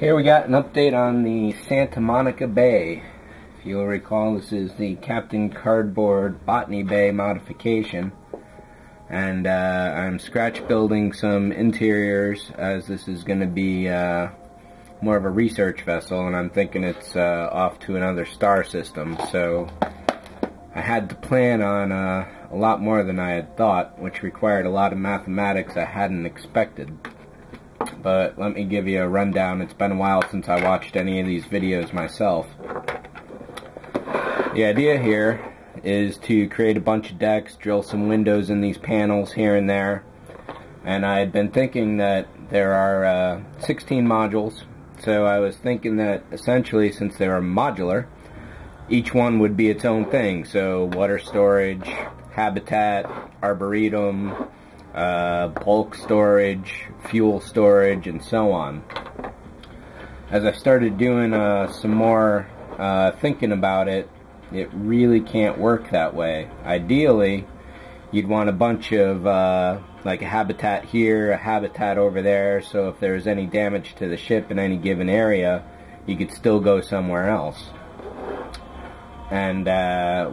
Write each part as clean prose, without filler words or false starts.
Here we got an update on the Santa Monica Bay. If you'll recall, this is the Captain Cardboard Botany Bay modification. And I'm scratch building some interiors, as this is going to be more of a research vessel, and I'm thinking it's off to another star system. So I had to plan on a lot more than I had thought, which required a lot of mathematics I hadn't expected. But let me give you a rundown. It's been a while since I watched any of these videos myself. The idea here is to create a bunch of decks, drill some windows in these panels here and there. And I had been thinking that there are 16 modules, so I was thinking that essentially, since they are modular, each one would be its own thing. So water storage, habitat, arboretum, bulk storage, fuel storage, and so on. As I started doing some more thinking about it, it really can't work that way. Ideally, you'd want a bunch of like a habitat here, a habitat over there, so if there's any damage to the ship in any given area, you could still go somewhere else. And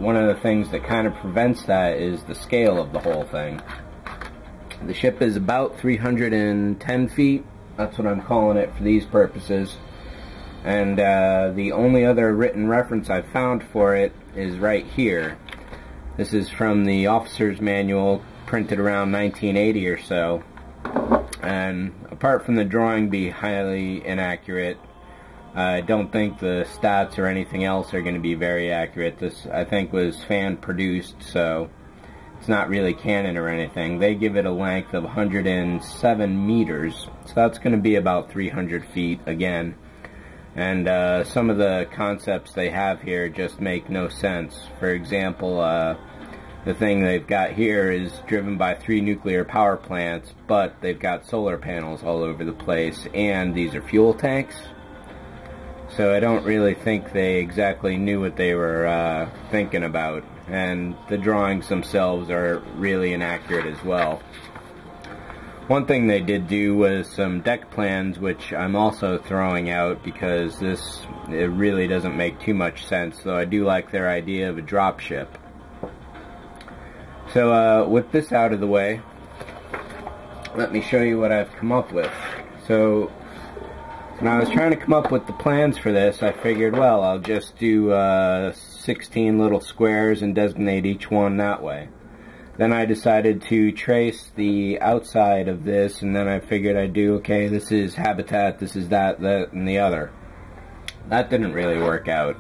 one of the things that kind of prevents that is the scale of the whole thing. The ship is about 310 feet. That's what I'm calling it for these purposes. And the only other written reference I've found for it is right here. This is from the officer's manual, printed around 1980 or so. And apart from the drawing being highly inaccurate, I don't think the stats or anything else are going to be very accurate. This, I think, was fan produced, so it's not really canon or anything. They give it a length of 107 meters, so that's going to be about 300 feet again. And some of the concepts they have here just make no sense. For example, the thing they've got here is driven by 3 nuclear power plants, but they've got solar panels all over the place, and these are fuel tanks. So I don't really think they exactly knew what they were thinking about. And the drawings themselves are really inaccurate as well. One thing they did do was some deck plans, which I'm also throwing out because it really doesn't make too much sense, though I do like their idea of a drop ship. So with this out of the way, let me show you what I've come up with. So when I was trying to come up with the plans for this, I figured, well, I'll just do 16 little squares and designate each one that way. Then I decided to trace the outside of this, and then I figured I'd do, okay, this is habitat, this is that, and the other. That didn't really work out.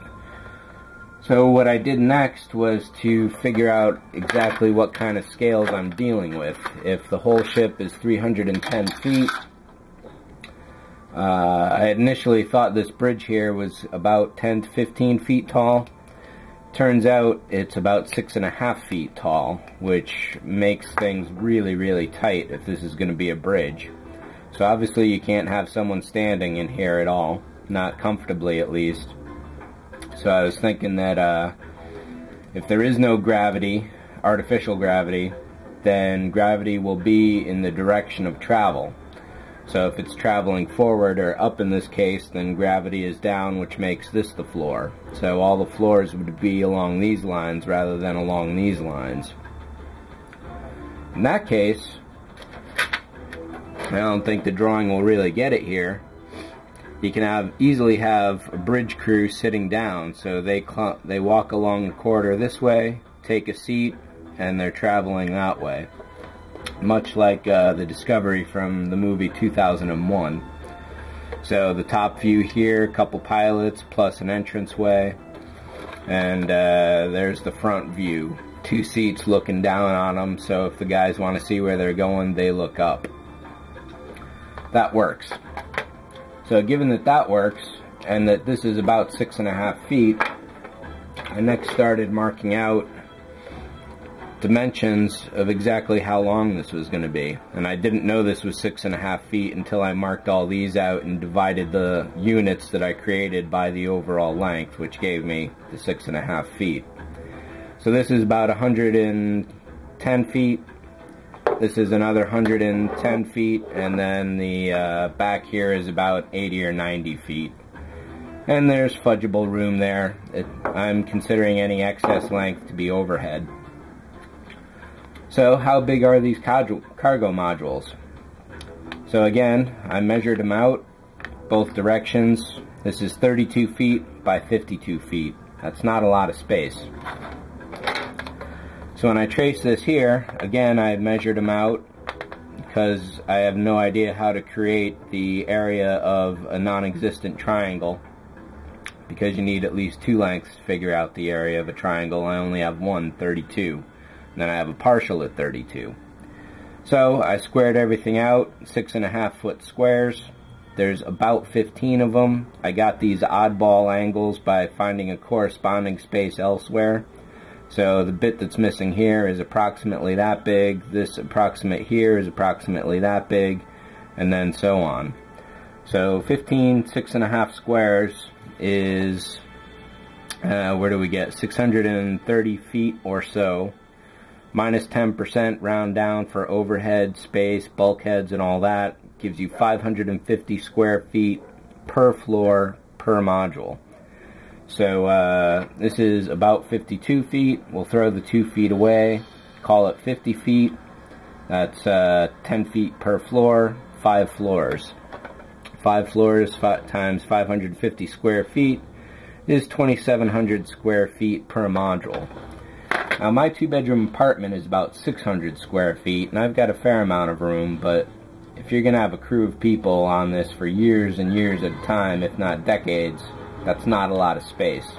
So what I did next was to figure out exactly what kind of scales I'm dealing with. If the whole ship is 310 feet, I initially thought this bridge here was about 10 to 15 feet tall. Turns out it's about 6.5 feet tall, which makes things really, really tight if this is going to be a bridge. So obviously you can't have someone standing in here at all, not comfortably at least. So I was thinking that if there is no gravity, artificial gravity, then gravity will be in the direction of travel. So if it's traveling forward, or up in this case, then gravity is down, which makes this the floor. So all the floors would be along these lines rather than along these lines. In that case, I don't think the drawing will really get it here. You can easily have a bridge crew sitting down, so they walk along the corridor this way, take a seat, and they're traveling that way. Much like the Discovery from the movie 2001. So the top view here, a couple pilots plus an entranceway, and there's the front view. 2 seats looking down on them, so if the guys want to see where they're going, they look up. That works. So given that that works, and that this is about 6.5 feet, I next started marking out dimensions of exactly how long this was going to be. And I didn't know this was 6.5 feet until I marked all these out and divided the units that I created by the overall length, which gave me the 6.5 feet. So this is about 110 feet. This is another 110 feet, and then the back here is about 80 or 90 feet. And there's fudgeable room there. I'm considering any excess length to be overhead. So how big are these cargo modules? So again, I measured them out, both directions. This is 32 feet by 52 feet. That's not a lot of space. So when I trace this here, again, I measured them out because I have no idea how to create the area of a non-existent triangle, because you need at least 2 lengths to figure out the area of a triangle. I only have one, 32. And then I have a partial at 32. So I squared everything out, 6.5 foot squares. There's about 15 of them. I got these oddball angles by finding a corresponding space elsewhere. So the bit that's missing here is approximately that big, this approximate here is approximately that big, and then so on. So 15 6.5 squares is, where do we get, 630 feet or so, minus 10%, round down for overhead, space, bulkheads, and all that, gives you 550 square feet per floor per module. So this is about 52 feet. We'll throw the 2 feet away, call it 50 feet. That's 10 feet per floor, 5 floors. 5 floors times 550 square feet is 2,700 square feet per module. Now my 2-bedroom apartment is about 600 square feet, and I've got a fair amount of room, but if you're going to have a crew of people on this for years and years at a time, if not decades, that's not a lot of space.